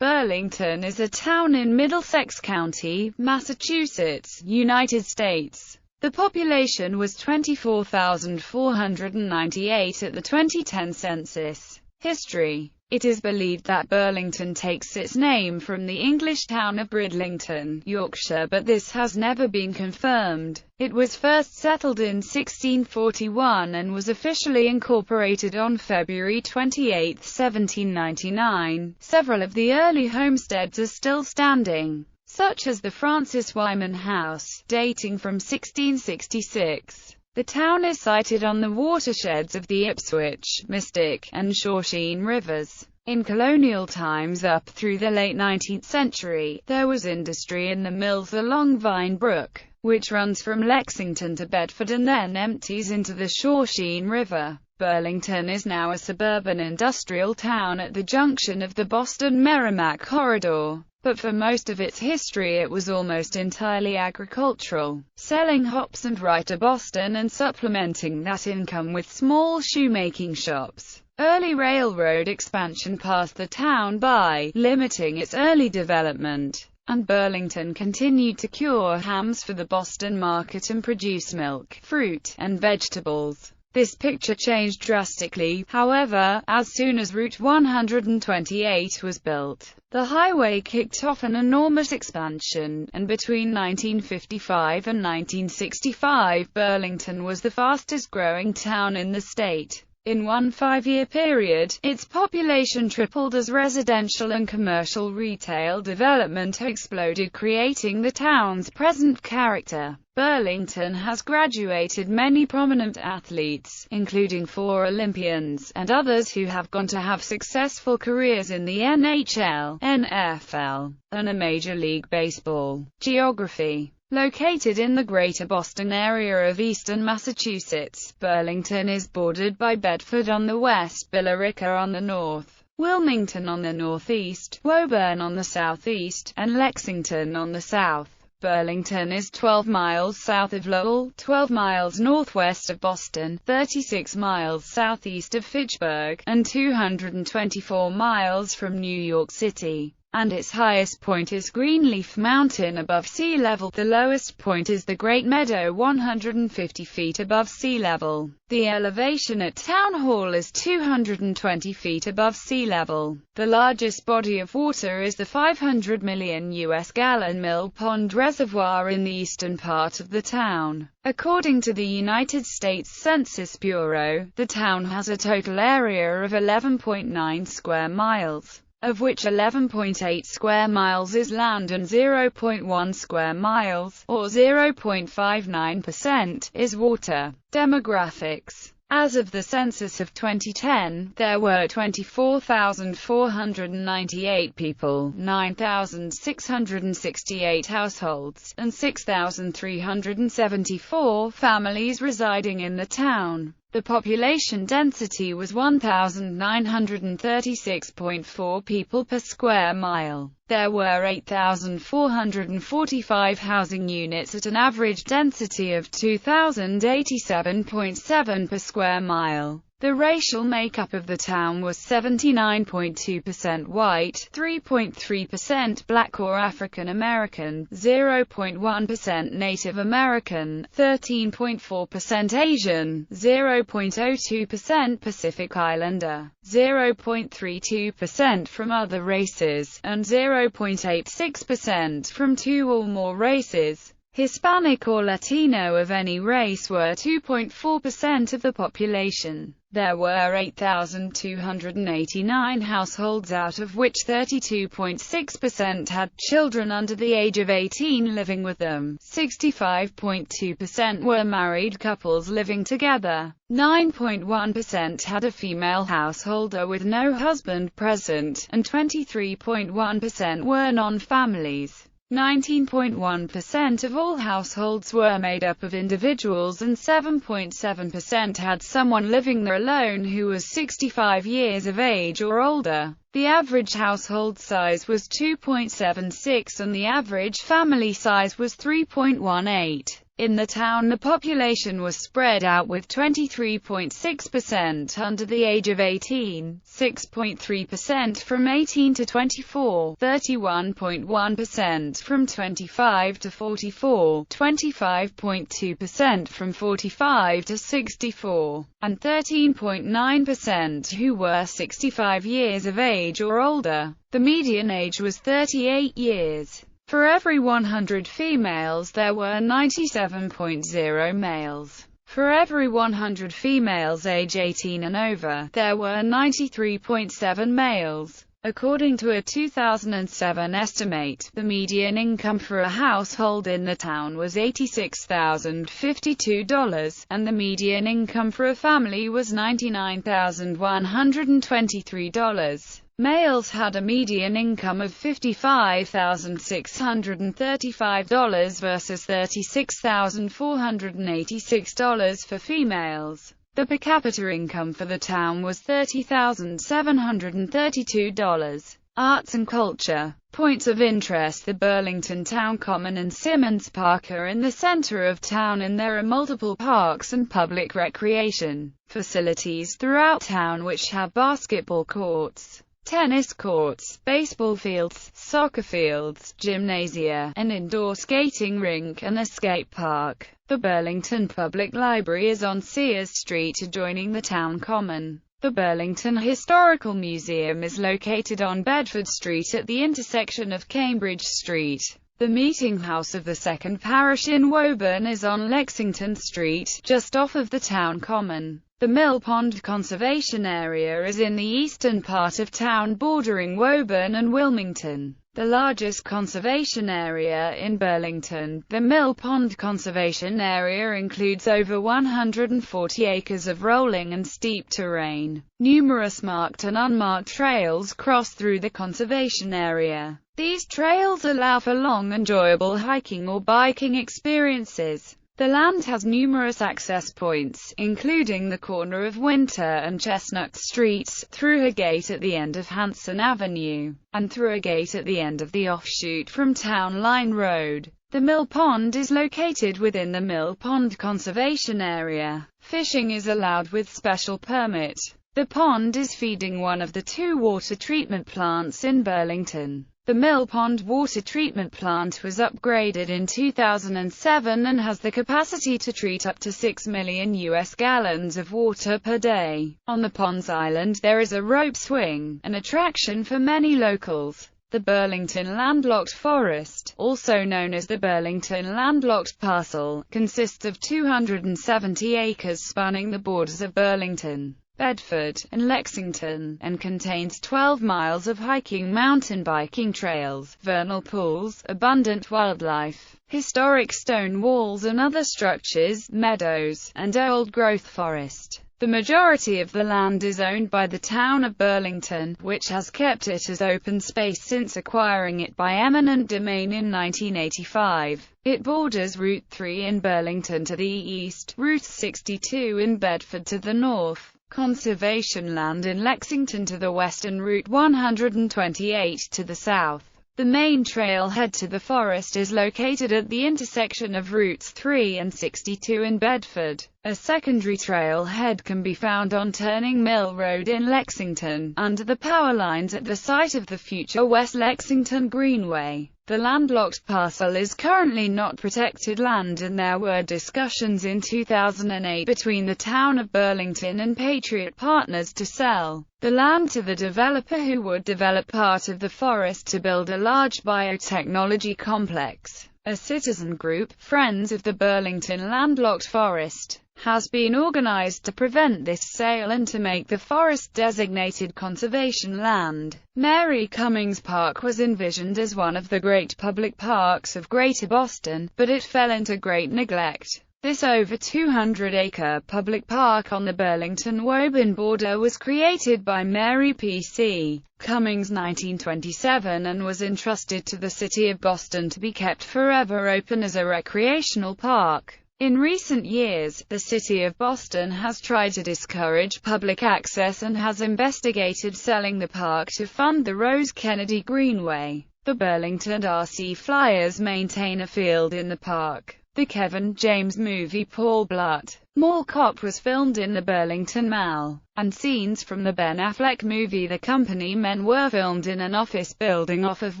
Burlington is a town in Middlesex County, Massachusetts, United States. The population was 24,498 at the 2010 census. History. It is believed that Burlington takes its name from the English town of Bridlington, Yorkshire, but this has never been confirmed. It was first settled in 1641 and was officially incorporated on February 28, 1799. Several of the early homesteads are still standing, such as the Francis Wyman House, dating from 1666. The town is sited on the watersheds of the Ipswich, Mystic, and Shawshene rivers. In colonial times up through the late 19th century, there was industry in the mills along Vine Brook, which runs from Lexington to Bedford and then empties into the Shawshene River. Burlington is now a suburban industrial town at the junction of the Boston-Merrimack corridor, but for most of its history it was almost entirely agricultural, selling hops and rye to Boston and supplementing that income with small shoemaking shops. Early railroad expansion passed the town by, limiting its early development, and Burlington continued to cure hams for the Boston market and produce milk, fruit, and vegetables. This picture changed drastically, however, as soon as Route 128 was built. The highway kicked off an enormous expansion, and between 1955 and 1965, Burlington was the fastest-growing town in the state. In one 5-year period, its population tripled as residential and commercial retail development exploded, creating the town's present character. Burlington has graduated many prominent athletes, including 4 Olympians, and others who have gone to have successful careers in the NHL, NFL, and a Major League Baseball. Geography. Located in the greater Boston area of eastern Massachusetts, Burlington is bordered by Bedford on the west, Billerica on the north, Wilmington on the northeast, Woburn on the southeast, and Lexington on the south. Burlington is 12 miles south of Lowell, 12 miles northwest of Boston, 36 miles southeast of Fitchburg, and 224 miles from New York City. And its highest point is Greenleaf Mountain above sea level. The lowest point is the Great Meadow 150 feet above sea level. The elevation at Town Hall is 220 feet above sea level. The largest body of water is the 500 million U.S. gallon Mill Pond Reservoir in the eastern part of the town. According to the United States Census Bureau, the town has a total area of 11.9 square miles, of which 11.8 square miles is land and 0.1 square miles, or 0.59%, is water. Demographics. As of the census of 2010, there were 24,498 people, 9,668 households, and 6,374 families residing in the town. The population density was 1,936.4 people per square mile. There were 8,445 housing units at an average density of 2,087.7 per square mile. The racial makeup of the town was 79.2% white, 3.3% black or African American, 0.1% Native American, 13.4% Asian, 0.02% Pacific Islander, 0.32% from other races, and 0.86% from 2 or more races. Hispanic or Latino of any race were 2.4% of the population. There were 8,289 households, out of which 32.6% had children under the age of 18 living with them. 65.2% were married couples living together. 9.1% had a female householder with no husband present, and 23.1% were non-families. 19.1% of all households were made up of individuals, and 7.7% had someone living there alone who was 65 years of age or older. The average household size was 2.76 and the average family size was 3.18. In the town, the population was spread out with 23.6% under the age of 18, 6.3% from 18 to 24, 31.1% from 25 to 44, 25.2% from 45 to 64, and 13.9% who were 65 years of age or older. The median age was 38 years. For every 100 females there were 97.0 males. For every 100 females age 18 and over, there were 93.7 males. According to a 2007 estimate, the median income for a household in the town was $86,052, and the median income for a family was $99,123. Males had a median income of $55,635 versus $36,486 for females. The per capita income for the town was $30,732. Arts and culture. Points of interest. The Burlington Town Common and Simmons Park are in the center of town, and there are multiple parks and public recreation facilities throughout town which have basketball courts, tennis courts, baseball fields, soccer fields, gymnasia, an indoor skating rink, and a skate park. The Burlington Public Library is on Sears Street adjoining the town common. The Burlington Historical Museum is located on Bedford Street at the intersection of Cambridge Street. The Meeting House of the Second Parish in Woburn is on Lexington Street, just off of the town common. The Mill Pond Conservation Area is in the eastern part of town bordering Woburn and Wilmington. The largest conservation area in Burlington, the Mill Pond Conservation Area includes over 140 acres of rolling and steep terrain. Numerous marked and unmarked trails cross through the conservation area. These trails allow for long, enjoyable hiking or biking experiences. The land has numerous access points, including the corner of Winter and Chestnut Streets, through a gate at the end of Hanson Avenue, and through a gate at the end of the offshoot from Town Line Road. The Mill Pond is located within the Mill Pond Conservation Area. Fishing is allowed with special permit. The pond is feeding one of the two water treatment plants in Burlington. The Mill Pond Water Treatment Plant was upgraded in 2007 and has the capacity to treat up to 6 million US gallons of water per day. On the pond's island there is a rope swing, an attraction for many locals. The Burlington Landlocked Forest, also known as the Burlington Landlocked Parcel, consists of 270 acres spanning the borders of Burlington, Bedford, and Lexington, and contains 12 miles of hiking, mountain biking trails, vernal pools, abundant wildlife, historic stone walls and other structures, meadows, and old-growth forest. The majority of the land is owned by the town of Burlington, which has kept it as open space since acquiring it by eminent domain in 1985. It borders Route 3 in Burlington to the east, Route 62 in Bedford to the north, conservation land in Lexington to the west, and Route 128 to the south. The main trailhead to the forest is located at the intersection of Routes 3 and 62 in Bedford. A secondary trailhead can be found on Turning Mill Road in Lexington, under the power lines at the site of the future West Lexington Greenway. The landlocked parcel is currently not protected land, and there were discussions in 2008 between the town of Burlington and Patriot Partners to sell the land to the developer, who would develop part of the forest to build a large biotechnology complex. A citizen group, Friends of the Burlington Landlocked Forest, has been organized to prevent this sale and to make the forest designated conservation land. Mary Cummings Park was envisioned as one of the great public parks of Greater Boston, but it fell into great neglect. This over 200-acre public park on the Burlington-Woburn border was created by Mary P.C. Cummings 1927 and was entrusted to the city of Boston to be kept forever open as a recreational park. In recent years, the city of Boston has tried to discourage public access and has investigated selling the park to fund the Rose Kennedy Greenway. The Burlington RC Flyers maintain a field in the park. The Kevin James movie Paul Blart Mall Cop was filmed in the Burlington Mall, and scenes from the Ben Affleck movie The Company Men were filmed in an office building off of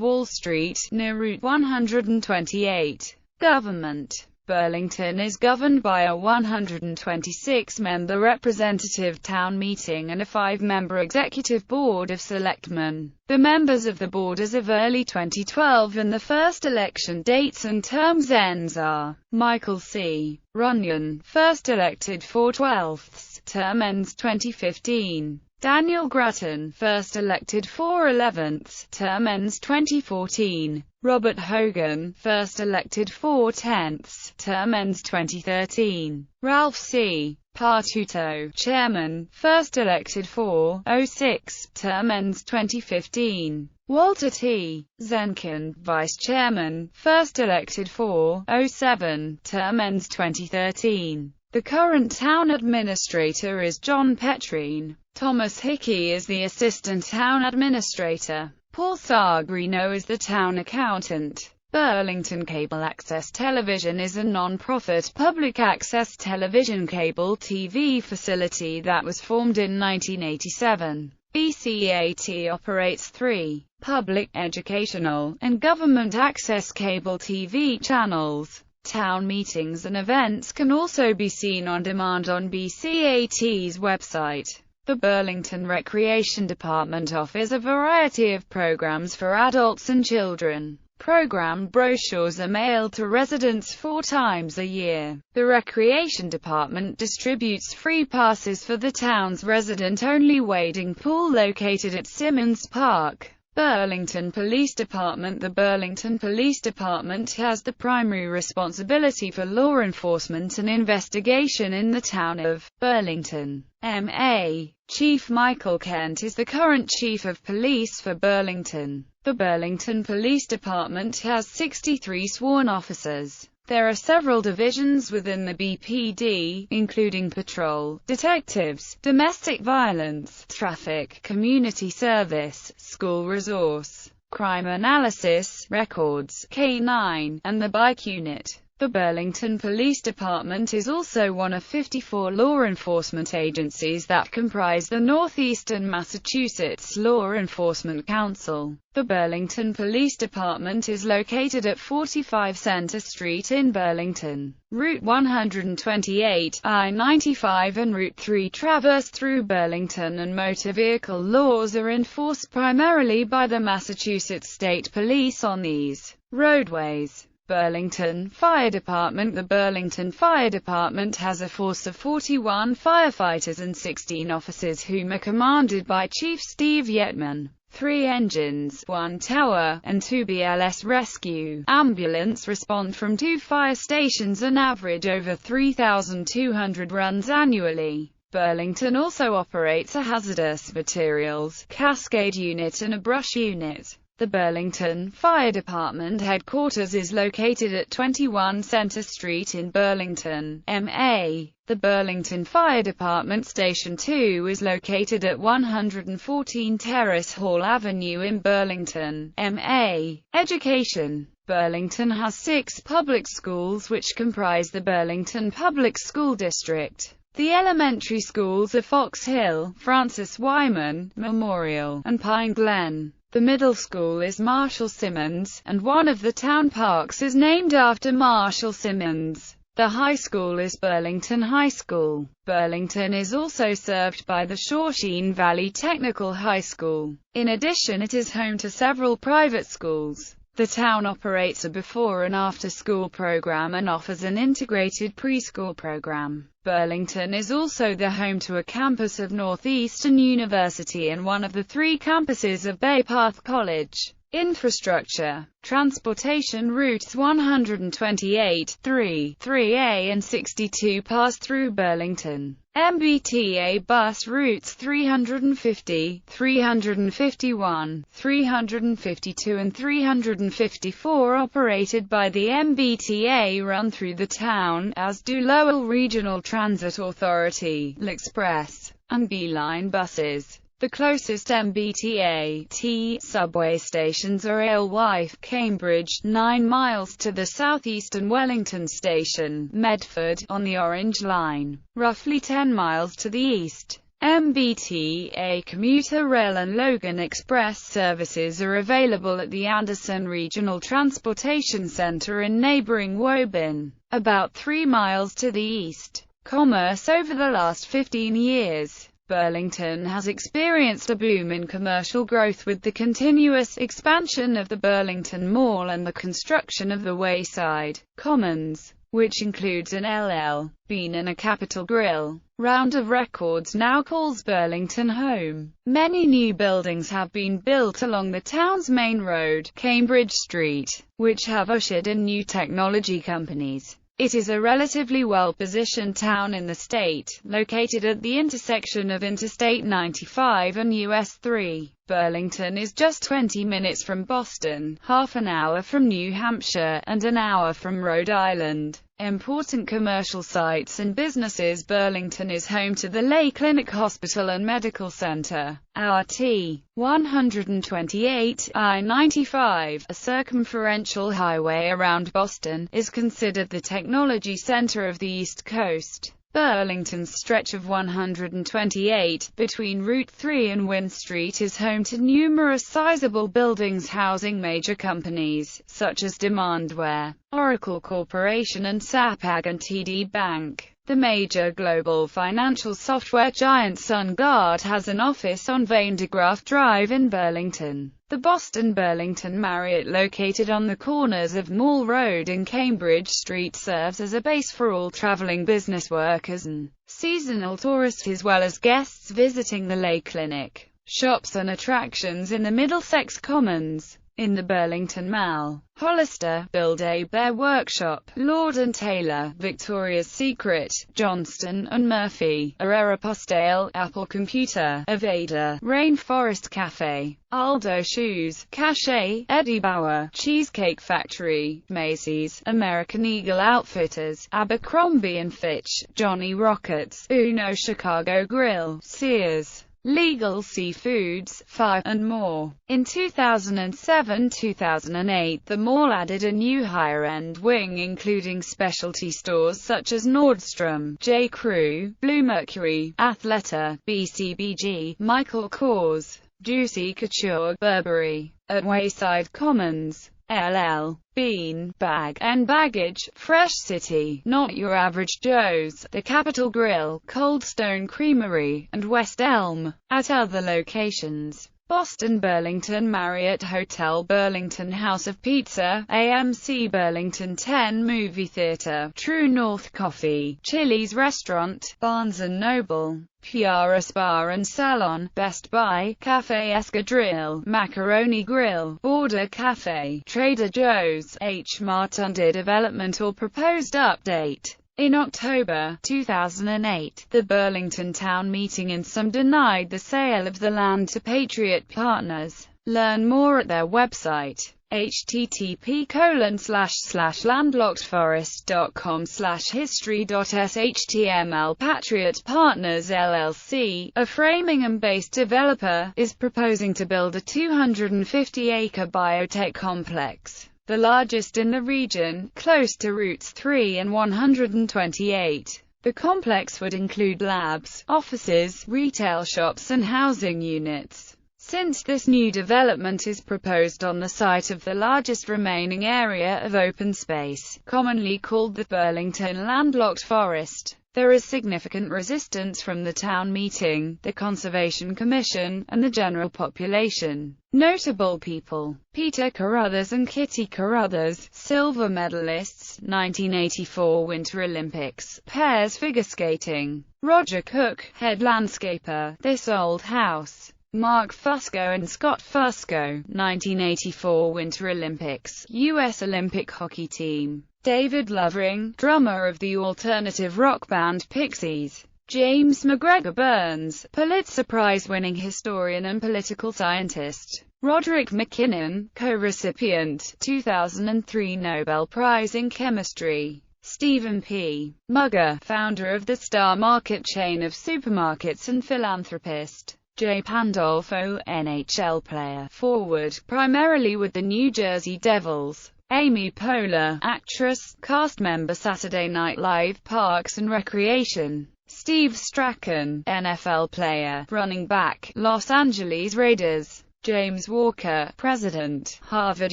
Wall Street, near Route 128. Government. Burlington is governed by a 126-member representative town meeting and a 5-member executive board of selectmen. The members of the board as of early 2012 and the first election dates and terms ends are: Michael C. Runyon, first elected 4/12, term ends 2015. Daniel Grattan, first elected 4/11, term ends 2014. Robert Hogan, first elected 4/10, term ends 2013. Ralph C. Partuto, chairman, first elected 4/06, term ends 2015. Walter T. Zenkin, vice chairman, first elected 4/07, term ends 2013. The current town administrator is John Petrine. Thomas Hickey is the assistant town administrator. Paul Sargrino is the town accountant. Burlington Cable Access Television is a non-profit public access television cable TV facility that was formed in 1987. BCAT operates 3 public, educational, and government access cable TV channels. Town meetings and events can also be seen on demand on BCAT's website. The Burlington Recreation Department offers a variety of programs for adults and children. Program brochures are mailed to residents 4 times a year. The Recreation Department distributes free passes for the town's resident-only wading pool located at Simmons Park. Burlington Police Department. The Burlington Police Department has the primary responsibility for law enforcement and investigation in the town of Burlington. M.A. Chief Michael Kent is the current Chief of Police for Burlington. The Burlington Police Department has 63 sworn officers. There are several divisions within the BPD, including patrol, detectives, domestic violence, traffic, community service, school resource, crime analysis, records, K-9, and the bike unit. The Burlington Police Department is also one of 54 law enforcement agencies that comprise the Northeastern Massachusetts Law Enforcement Council. The Burlington Police Department is located at 45 Center Street in Burlington. Route 128, I-95 and Route 3 traverse through Burlington, and motor vehicle laws are enforced primarily by the Massachusetts State Police on these roadways. Burlington Fire Department. The Burlington Fire Department has a force of 41 firefighters and 16 officers whom are commanded by Chief Steve Yetman. 3 engines, 1 tower, and 2 BLS rescue ambulance respond from 2 fire stations and average over 3,200 runs annually. Burlington also operates a hazardous materials cascade unit and a brush unit. The Burlington Fire Department headquarters is located at 21 Center Street in Burlington, MA. The Burlington Fire Department Station 2 is located at 114 Terrace Hall Avenue in Burlington, MA. Education. Burlington has 6 public schools which comprise the Burlington Public School District. The elementary schools are Fox Hill, Francis Wyman, Memorial, and Pine Glen. The middle school is Marshall Simmons, and one of the town parks is named after Marshall Simmons. The high school is Burlington High School. Burlington is also served by the Shawshene Valley Technical High School. In addition, it is home to several private schools. The town operates a before and after school program and offers an integrated preschool program. Burlington is also the home to a campus of Northeastern University and one of the 3 campuses of Bay Path College. Infrastructure. Transportation routes 128, 3, 3A and 62 pass through Burlington. MBTA bus routes 350, 351, 352 and 354 operated by the MBTA run through the town, as do Lowell Regional Transit Authority, L Express, and B-Line buses. The closest MBTA subway stations are Alewife, Cambridge, 9 miles to the southeast, and Wellington Station, Medford, on the Orange Line, roughly 10 miles to the east. MBTA commuter rail and Logan Express services are available at the Anderson Regional Transportation Centre in neighbouring Woburn, about 3 miles to the east. Commerce. Over the last 15 years, Burlington has experienced a boom in commercial growth with the continuous expansion of the Burlington Mall and the construction of the Wayside Commons, which includes an LL Bean and a Capital Grille. Round of Records now calls Burlington home. Many new buildings have been built along the town's main road, Cambridge Street, which have ushered in new technology companies. It is a relatively well-positioned town in the state, located at the intersection of Interstate 95 and US 3. Burlington is just 20 minutes from Boston, half an hour from New Hampshire, and an hour from Rhode Island. Important commercial sites and businesses. Burlington is home to the Lay Clinic Hospital and Medical Center. Our T. 128, I-95, a circumferential highway around Boston, is considered the technology center of the East Coast. Burlington's stretch of 128, between Route 3 and Wynn Street, is home to numerous sizable buildings housing major companies, such as Demandware, Oracle Corporation and SAP-AG and TD Bank. The major global financial software giant SunGard has an office on Vandergraft Drive in Burlington. The Boston Burlington Marriott, located on the corners of Mall Road and Cambridge Street, serves as a base for all traveling business workers and seasonal tourists, as well as guests visiting the Lay Clinic. Shops and attractions in the Middlesex Commons. In the Burlington Mall, Hollister, Build-A-Bear Workshop, Lord & Taylor, Victoria's Secret, Johnston & Murphy, Aéropostale, Apple Computer, Aveda, Rainforest Cafe, Aldo Shoes, Cachet, Eddie Bauer, Cheesecake Factory, Macy's, American Eagle Outfitters, Abercrombie & Fitch, Johnny Rockets, Uno Chicago Grill, Sears, Legal Seafoods, 5, and more. In 2007-2008, the mall added a new higher-end wing including specialty stores such as Nordstrom, J. Crew, Bluemercury, Athleta, BCBG, Michael Kors, Juicy Couture, Burberry. At Wayside Commons, LL Bean, Bag and Baggage, Fresh City, Not Your Average Joe's, The Capital Grille, Cold Stone Creamery, and West Elm. At other locations, Boston Burlington Marriott Hotel, Burlington House of Pizza, AMC Burlington 10 Movie Theater, True North Coffee, Chili's Restaurant, Barnes & Noble, Piara Spa and Salon, Best Buy, Cafe Escadrille, Macaroni Grill, Border Cafe, Trader Joe's, H Mart. Under development or proposed update. In October 2008, the Burlington Town Meeting in Some denied the sale of the land to Patriot Partners. Learn more at their website, http://landlockedforest.com/history.html. Patriot Partners Llc, a Framingham-based developer, is proposing to build a 250-acre biotech complex, the largest in the region, close to Routes 3 and 128. The complex would include labs, offices, retail shops and housing units. Since this new development is proposed on the site of the largest remaining area of open space, commonly called the Burlington Landlocked Forest, there is significant resistance from the town meeting, the Conservation Commission, and the general population. Notable people: Peter Carruthers and Kitty Carruthers, silver medalists, 1984 Winter Olympics, pairs figure skating. Roger Cook, head landscaper, This Old House. Mark Fusco and Scott Fusco, 1984 Winter Olympics, U.S. Olympic hockey team. David Lovering, drummer of the alternative rock band Pixies. James McGregor Burns, Pulitzer Prize-winning historian and political scientist. Roderick McKinnon, co-recipient, 2003 Nobel Prize in Chemistry. Stephen P. Mugger, founder of the Star Market chain of supermarkets and philanthropist. Jay Pandolfo, NHL player, forward, primarily with the New Jersey Devils. Amy Poehler, actress, cast member Saturday Night Live, Parks and Recreation. Steve Strachan, NFL player, running back, Los Angeles Raiders. James Walker, President, Harvard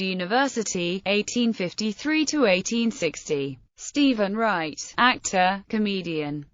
University, 1853 to 1860. Stephen Wright, actor, comedian.